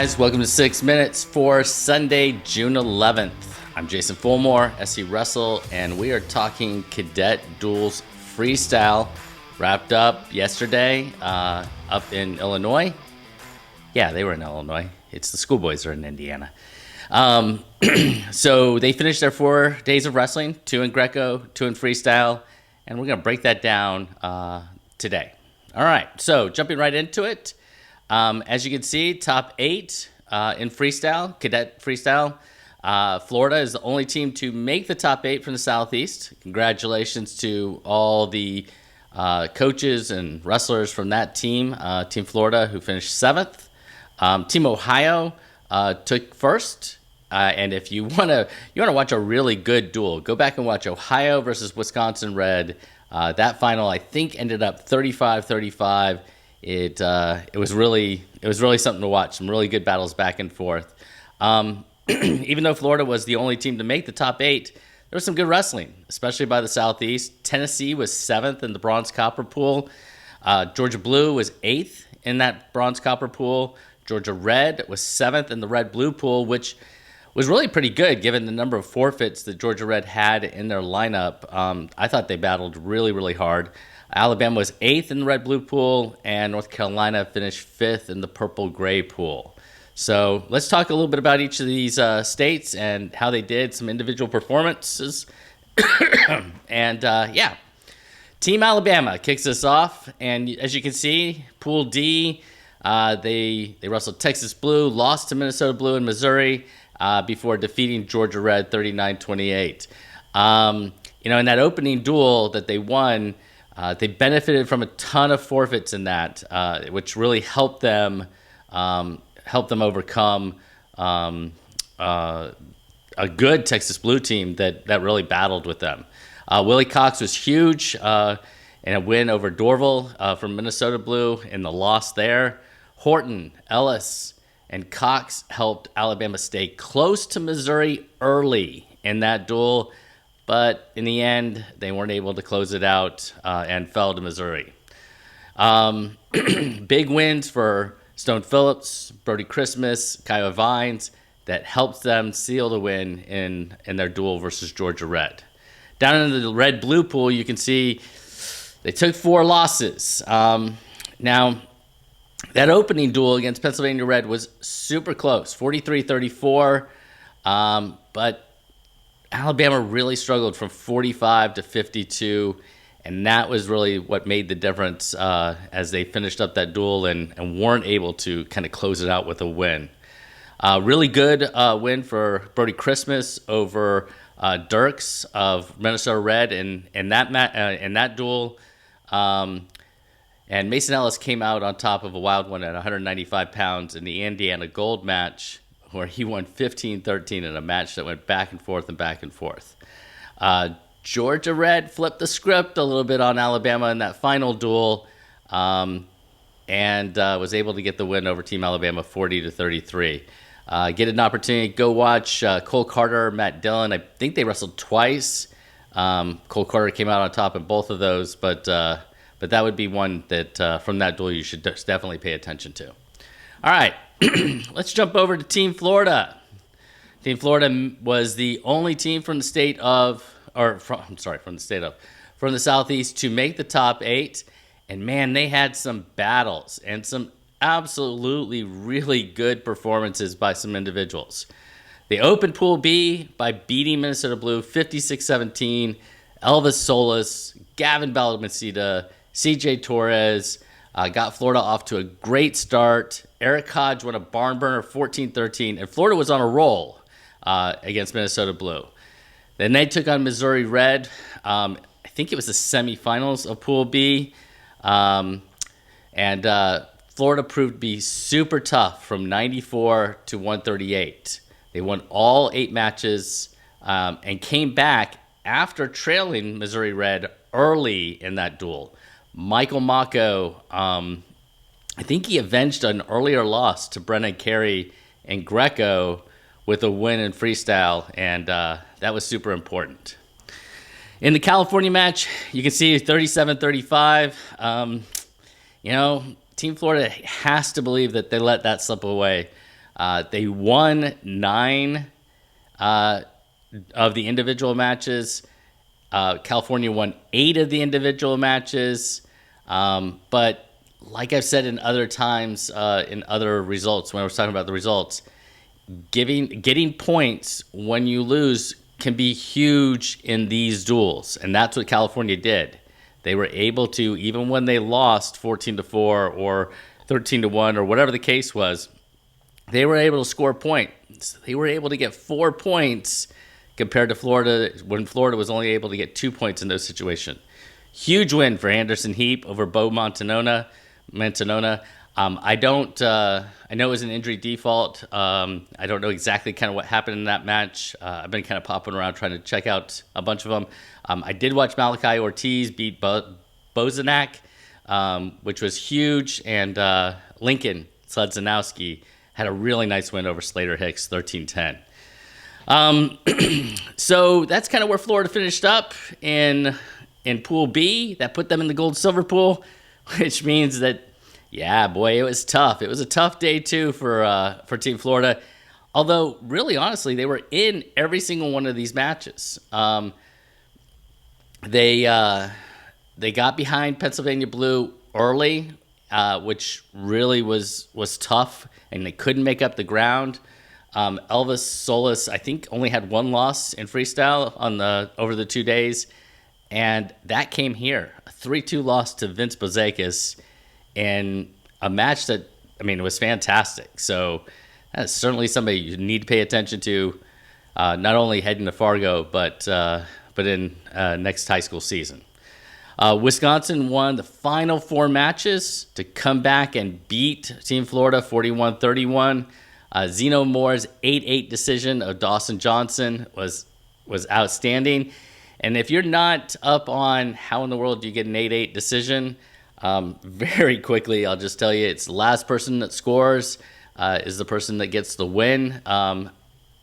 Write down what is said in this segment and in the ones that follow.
guys? Welcome to 6 Minutes for Sunday, June 11th. I'm Jason Fulmore, SC Wrestle, and we are talking Cadet Duels Freestyle. Wrapped up yesterday up in Illinois. Yeah, they were in Illinois. It's the schoolboys are in Indiana. So they finished their 4 days of wrestling, 2 in Greco, 2 in Freestyle, and we're going to break that down today. All right, so jumping right into it. As you can see, top 8 in Freestyle, Cadet Freestyle. Florida is the only team to make the top 8 from the Southeast. Congratulations to all the coaches and wrestlers from that team. Team Florida, who finished 7th. Team Ohio took 1st. And if you wanna watch a really good duel, go back and watch Ohio versus Wisconsin Red. That final, I think, ended up 35-35. It was really something to watch. Some really good battles back and forth. Even though Florida was the only team to make the top 8, there was some good wrestling, especially by the Southeast. Tennessee was 7th in the bronze copper pool. Georgia Blue was 8th in that bronze copper pool. Georgia Red was 7th in the red blue pool, which was really pretty good given the number of forfeits that Georgia Red had in their lineup. I thought they battled really hard. Alabama was 8th in the red blue pool, and North Carolina finished 5th in the purple gray pool. So let's talk a little bit about each of these states and how they did, some individual performances. And yeah, Team Alabama kicks us off, and as you can see, Pool D, they wrestled Texas Blue, lost to Minnesota Blue and Missouri before defeating Georgia Red 39-28. In that opening duel that they won, they benefited from a ton of forfeits in that, which really helped them overcome a good Texas Blue team that really battled with them. Willie Cox was huge in a win over Dorval from Minnesota Blue in the loss there. Horton, Ellis, and Cox helped Alabama stay close to Missouri early in that duel, but in the end, they weren't able to close it out and fell to Missouri. Big wins for Stone Phillips, Brody Christmas, Kyle Vines that helped them seal the win in their duel versus Georgia Red. Down in the red-blue pool, you can see they took 4 losses. Now, that opening duel against Pennsylvania Red was super close, 43-34, but Alabama really struggled from 45 to 52, and that was really what made the difference as they finished up that duel and weren't able to kind of close it out with a win. Really good win for Brody Christmas over Dirks of Minnesota Red in that duel. And Mason Ellis came out on top of a wild one at 195 pounds in the Indiana Gold match, where he won 15-13 in a match that went back and forth and back and forth. Georgia Red flipped the script a little bit on Alabama in that final duel, and was able to get the win over Team Alabama 40-33. Get an opportunity to go watch Cole Carter, Matt Dillon. I think they wrestled twice. Cole Carter came out on top in both of those, but that would be one that from that duel you should definitely pay attention to. From the Southeast to make the top 8. And man, they had some battles and some absolutely really good performances by some individuals. They opened Pool B by beating Minnesota Blue 56-17. Elvis Solis, Gavin Balmaceda, CJ Torres got Florida off to a great start. Eric Hodge won a barn burner 14-13, and Florida was on a roll against Minnesota Blue. Then they took on Missouri Red. I think it was the semifinals of Pool B. And Florida proved to be super tough from 94 to 138. They won all 8 matches and came back after trailing Missouri Red early in that duel. Michael Mako, I think he avenged an earlier loss to Brennan Carey and Greco with a win in Freestyle, and that was super important. In the California match, you can see 37-35. Team Florida has to believe that they let that slip away. They won 9 of the individual matches. California won 8 of the individual matches. But like I've said in other times, in other results, when I was talking about the results, getting points when you lose can be huge in these duels, and that's what California did. They were able to, even when they lost 14-4 or 13-1 or whatever the case was, they were able to score points. They were able to get 4 points compared to Florida, when Florida was only able to get 2 points in those situations. Huge win for Anderson Heap over Bo Montanona. I know it was an injury default. I don't know exactly kind of what happened in that match. I've been kind of popping around trying to check out a bunch of them. I did watch Malachi Ortiz beat Bozanak, which was huge, and Lincoln Sledzinowski had a really nice win over Slater Hicks, 13-10. So that's kind of where Florida finished up in Pool B. That put them in the gold-silver pool, which means that, yeah, boy, it was tough. It was a tough day, too, for Team Florida. Although, really, honestly, they were in every single one of these matches. They got behind Pennsylvania Blue early, which really was tough, and they couldn't make up the ground. Elvis Solis, I think, only had 1 loss in freestyle over the 2 days, and that came here. A 3-2 loss to Vince Bozakis in a match that, it was fantastic. So that's certainly somebody you need to pay attention to, not only heading to Fargo, but in next high school season. Wisconsin won the final 4 matches to come back and beat Team Florida 41-31. Zeno Moore's 8-8 decision of Dawson Johnson was outstanding. And if you're not up on how in the world do you get an 8-8 decision, very quickly, I'll just tell you, it's the last person that scores is the person that gets the win,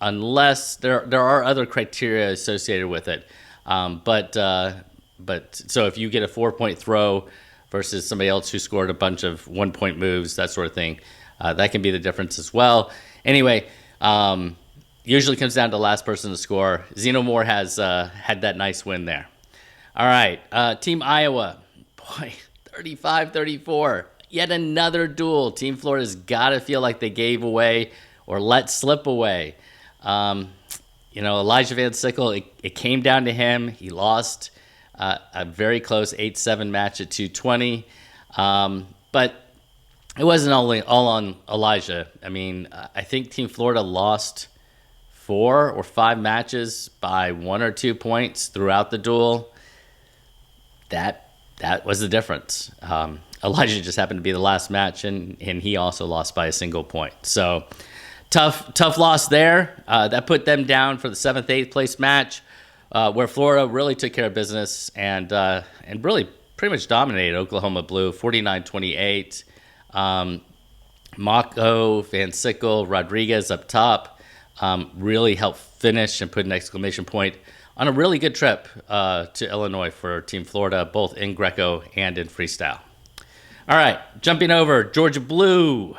unless there are other criteria associated with it. But so if you get a 4-point throw versus somebody else who scored a bunch of 1-point moves, that sort of thing, that can be the difference as well. Anyway, usually comes down to the last person to score. Zeno Moore has had that nice win there. All right, Team Iowa, boy, 35-34. Yet another duel. Team Florida's got to feel like they gave away or let slip away. Elijah Van Sickle, it came down to him. He lost a very close 8-7 match at 220. But it wasn't all on Elijah. I think Team Florida lost 4 or 5 matches by 1 or 2 points throughout the duel. That was the difference. Elijah just happened to be the last match, and he also lost by a single point. So tough loss there. That put them down for the 7th, 8th place match, where Florida really took care of business and really pretty much dominated Oklahoma Blue, 49-28. Mako, Van Sickle, Rodriguez up top really helped finish and put an exclamation point on a really good trip to Illinois for Team Florida, both in Greco and in freestyle. All right, jumping over, Georgia Blue.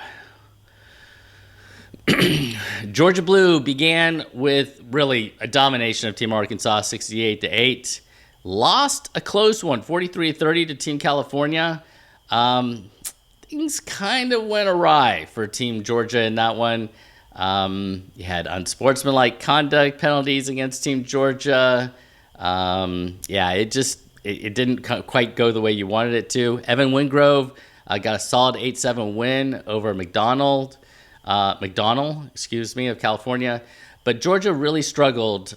Georgia Blue began with really a domination of Team Arkansas, 68-8. Lost a close one, 43-30 to Team California. Things kind of went awry for Team Georgia in that one. You had unsportsmanlike conduct penalties against Team Georgia. It didn't quite go the way you wanted it to. Evan Wingrove got a solid 8-7 win over McDonald, of California. But Georgia really struggled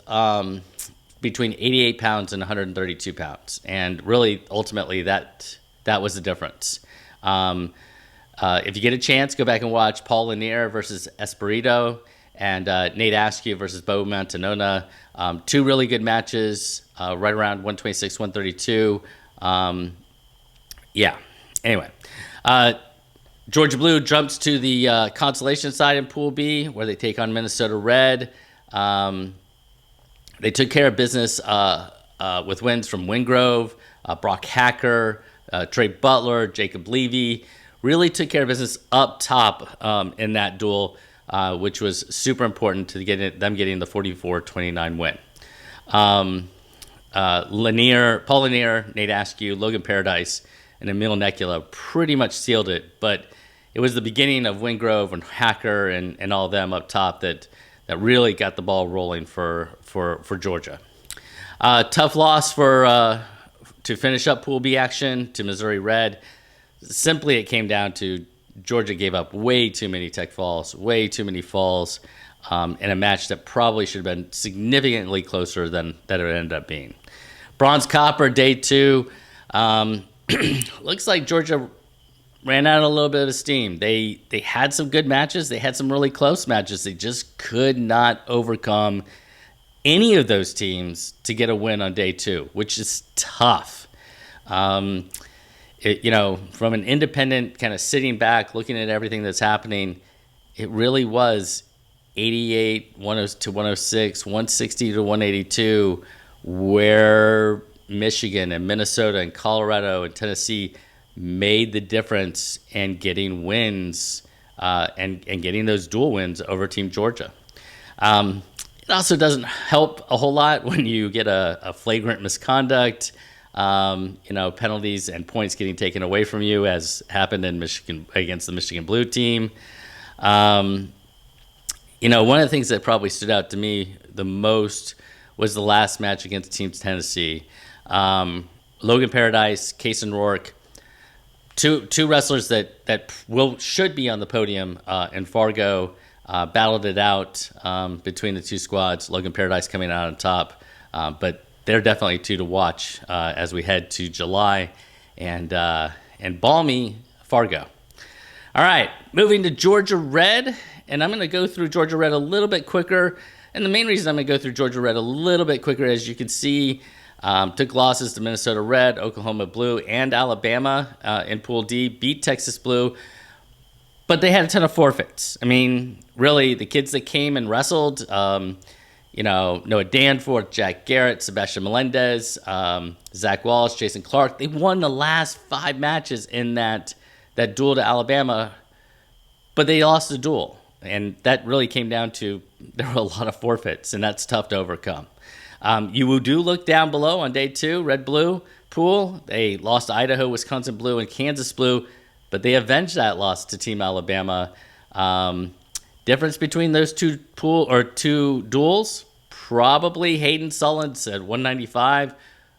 between 88 pounds and 132 pounds. And really, ultimately, that was the difference. If you get a chance, go back and watch Paul Lanier versus Espirito and Nate Askew versus Bo Montanona. 2 really good matches, right around 126, 132. Anyway, Georgia Blue jumps to the consolation side in Pool B, where they take on Minnesota Red. They took care of business with wins from Wingrove, Brock Hacker, Trey Butler, Jacob Levy. Really took care of business up top in that duel. which was super important to them getting the 44-29 win. Paul Lanier, Nate Askew, Logan Paradise, and Emil Nekula pretty much sealed it, but it was the beginning of Wingrove and Hacker and all of them up top that really got the ball rolling for Georgia. Tough loss to finish up Pool B action to Missouri Red. Simply, it came down to Georgia gave up way too many tech falls, way too many falls, in a match that probably should have been significantly closer than that it ended up being. Bronze Copper, day 2. Looks like Georgia ran out a little bit of steam. They had some good matches. They had some really close matches. They just could not overcome any of those teams to get a win on day 2, which is tough. From an independent kind of sitting back, looking at everything that's happening, it really was 88 to 106, 160 to 182, where Michigan and Minnesota and Colorado and Tennessee made the difference in getting wins and getting those dual wins over Team Georgia. It also doesn't help a whole lot when you get a flagrant misconduct, penalties and points getting taken away from you, as happened in Michigan against the Michigan Blue team. One of the things that probably stood out to me the most was the last match against Team Tennessee. Logan Paradise, Kason Rourke, two wrestlers that should be on the podium in Fargo, battled it out between the two squads. Logan Paradise coming out on top, but they're definitely two to watch as we head to July and balmy Fargo. All right, moving to Georgia Red, and I'm going to go through Georgia Red a little bit quicker. And the main reason I'm going to go through Georgia Red a little bit quicker, as you can see, took losses to Minnesota Red, Oklahoma Blue, and Alabama in Pool D, beat Texas Blue, but they had a ton of forfeits. I mean, really, the kids that came and wrestled, Noah Danforth, Jack Garrett, Sebastian Melendez, Zach Walsh, Jason Clark, they won the last 5 matches in that duel to Alabama, but they lost the duel. And that really came down to there were a lot of forfeits, and that's tough to overcome. You do look down below on day 2, Red-Blue Pool. They lost to Idaho, Wisconsin Blue, and Kansas Blue, but they avenged that loss to Team Alabama. Difference between those two duels, probably Hayden Sullins at 195,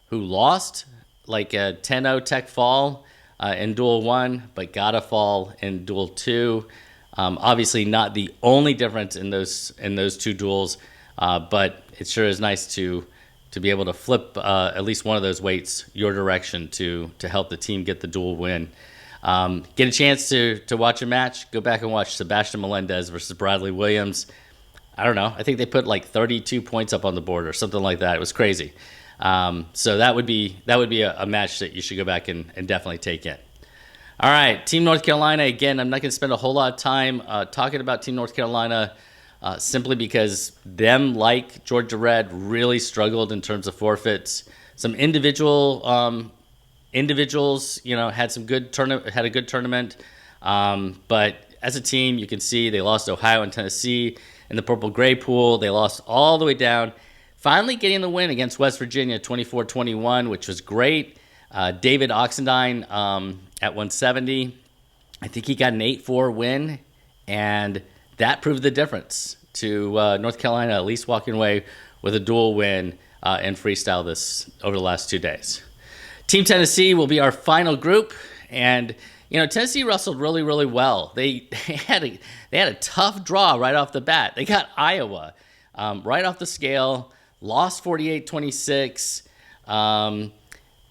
who lost like a 10-0 tech fall in Duel 1, but got a fall in Duel 2. Obviously not the only difference in those two duels, but it sure is nice to be able to flip at least one of those weights your direction to help the team get the dual win. Get a chance to watch a match, go back and watch Sebastian Melendez versus Bradley Williams. I don't know. I think they put like 32 points up on the board or something like that. It was crazy. So that would be a match that you should go back and definitely take in. All right, Team North Carolina. Again, I'm not going to spend a whole lot of time talking about Team North Carolina simply because them, like Georgia Red, really struggled in terms of forfeits. Some individuals, had a good tournament, but as a team, you can see they lost to Ohio and Tennessee in the Purple Gray Pool. They lost all the way down, finally getting the win against West Virginia, 24-21, which was great. David Oxendine at 170, I think he got an 8-4 win, and that proved the difference to North Carolina at least walking away with a dual win in freestyle over the last 2 days. Team Tennessee will be our final group, and Tennessee wrestled really, really well. They had a tough draw right off the bat. They got Iowa right off the scale, lost 48-26.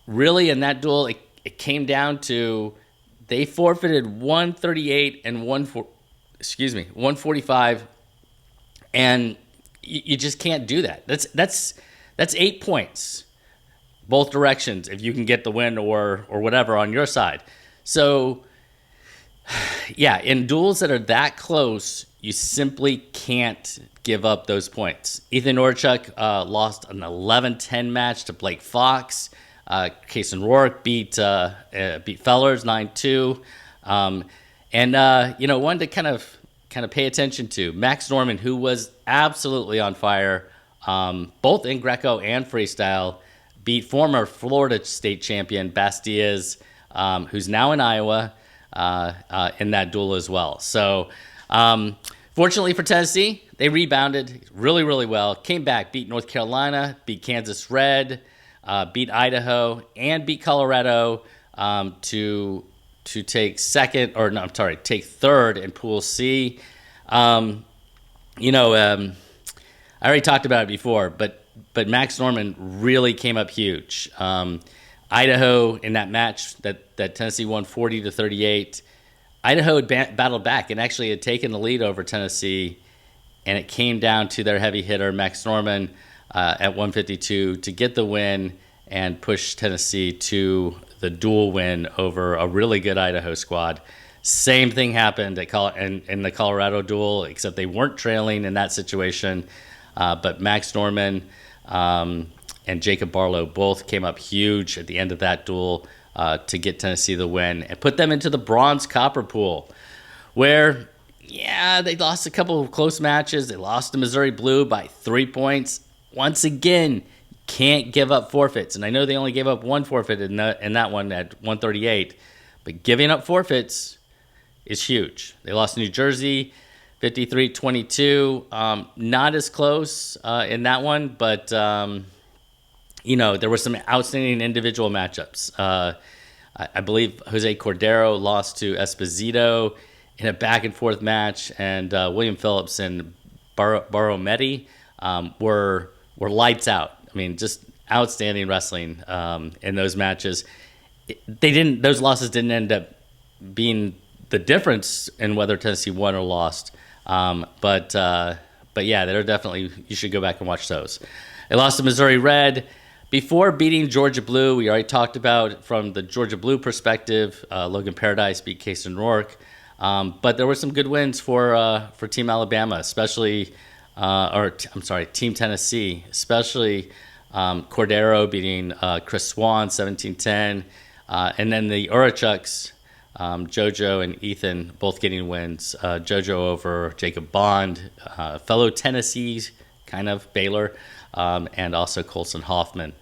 Really, in that duel, it came down to they forfeited 138 and 145, and you just can't do that. That's 8 points, both directions, if you can get the win or whatever on your side. So, yeah, in duels that are that close, you simply can't give up those points. Ethan Orchuk lost an 11-10 match to Blake Fox. Kason Rourke beat Fellers 9-2. One to kind of kind of pay attention to. Max Norman, who was absolutely on fire, both in Greco and freestyle, beat former Florida state champion Bastias, who's now in Iowa, in that duel as well. So fortunately for Tennessee, they rebounded really, really well. Came back, beat North Carolina, beat Kansas Red, beat Idaho, and beat Colorado to take take third in Pool C. I already talked about it before, but Max Norman really came up huge. Idaho in that match that Tennessee won 40-38. Idaho had battled back and actually had taken the lead over Tennessee, and it came down to their heavy hitter, Max Norman, at 152 to get the win and push Tennessee to the dual win over a really good Idaho squad. Same thing happened in the Colorado duel, except they weren't trailing in that situation. But Max Norman and Jacob Barlow both came up huge at the end of that duel to get Tennessee the win and put them into the bronze copper pool, where, they lost a couple of close matches. They lost to Missouri Blue by 3 points. Once again, can't give up forfeits. And I know they only gave up one forfeit in that one at 138, but giving up forfeits is huge. They lost to New Jersey 53-22. Not as close in that one, but there were some outstanding individual matchups. I believe Jose Cordero lost to Esposito in a back-and-forth match, and William Phillips and Borrometti were lights out. I mean, just outstanding wrestling in those matches. Those losses didn't end up being the difference in whether Tennessee won or lost. But they're definitely, you should go back and watch those. They lost to Missouri Red before beating Georgia Blue. We already talked about from the Georgia Blue perspective. Logan Paradise beat Case and Rourke. But there were some good wins for Team Alabama, especially, Team Tennessee, especially Cordero beating Chris Swan 17-10. And then the Urachucks, JoJo and Ethan both getting wins. JoJo over Jacob Bond, fellow Tennessee, kind of Baylor, and also Colson Hoffman,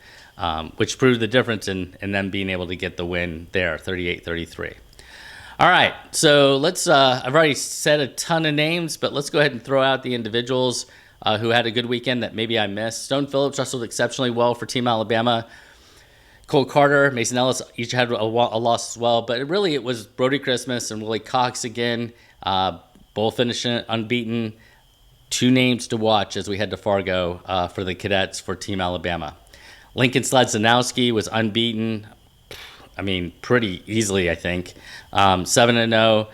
which proved the difference in them being able to get the win there, 38-33. All right, so let's. I've already said a ton of names, but let's go ahead and throw out the individuals who had a good weekend that maybe I missed. Stone Phillips wrestled exceptionally well for Team Alabama. Cole Carter, Mason Ellis each had a loss as well, but it was Brody Christmas and Willie Cox again, both finishing unbeaten. Two names to watch as we head to Fargo for the Cadets for Team Alabama. Lincoln Sladzinowski was unbeaten, pretty easily, I think, 7-0.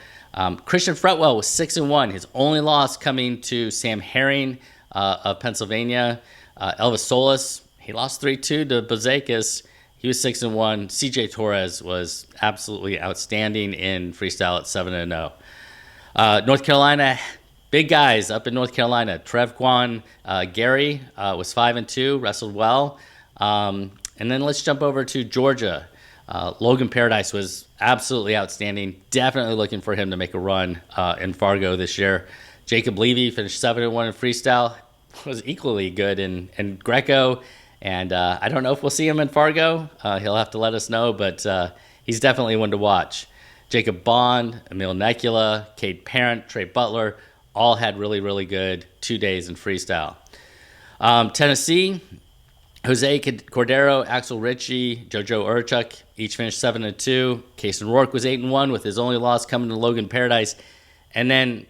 Christian Fretwell was 6-1. His only loss coming to Sam Herring of Pennsylvania. Elvis Solis, he lost 3-2 to Bozakis. He was 6-1. CJ Torres was absolutely outstanding in freestyle at 7-0. North Carolina, big guys up in North Carolina. Trev Quan Gary was 5-2, wrestled well. And then let's jump over to Georgia. Logan Paradise was absolutely outstanding. Definitely looking for him to make a run in Fargo this year. Jacob Levy finished 7-1 in freestyle. Was equally good in Greco. And I don't know if we'll see him in Fargo. He'll have to let us know, but he's definitely one to watch. Jacob Bond, Emil Necula, Cade Parent, Trey Butler, all had really, really good 2 days in freestyle. Tennessee, Jose Cordero, Axel Ritchie, JoJo Urchuk each finished 7-2. Case and Rourke was 8-1 with his only loss coming to Logan Paradise. And then,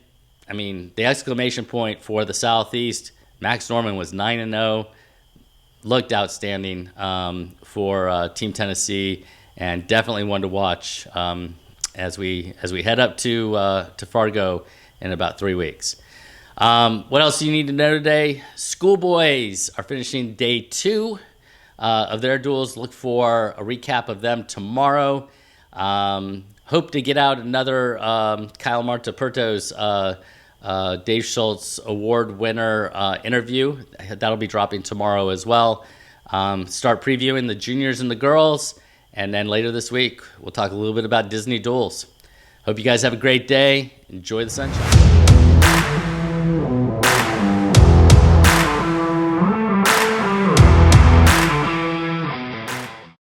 the exclamation point for the Southeast, Max Norman was 9-0. Looked outstanding for Team Tennessee, and definitely one to watch as we head up to Fargo in about 3 weeks. What else do you need to know today? Schoolboys are finishing day 2 of their duels. Look for a recap of them tomorrow. Hope to get out another Kyle Martaperto's Dave Schultz Award winner interview. That'll be dropping tomorrow as well. Start previewing the juniors and the girls. And then later this week, we'll talk a little bit about Disney duels. Hope you guys have a great day. Enjoy the sunshine.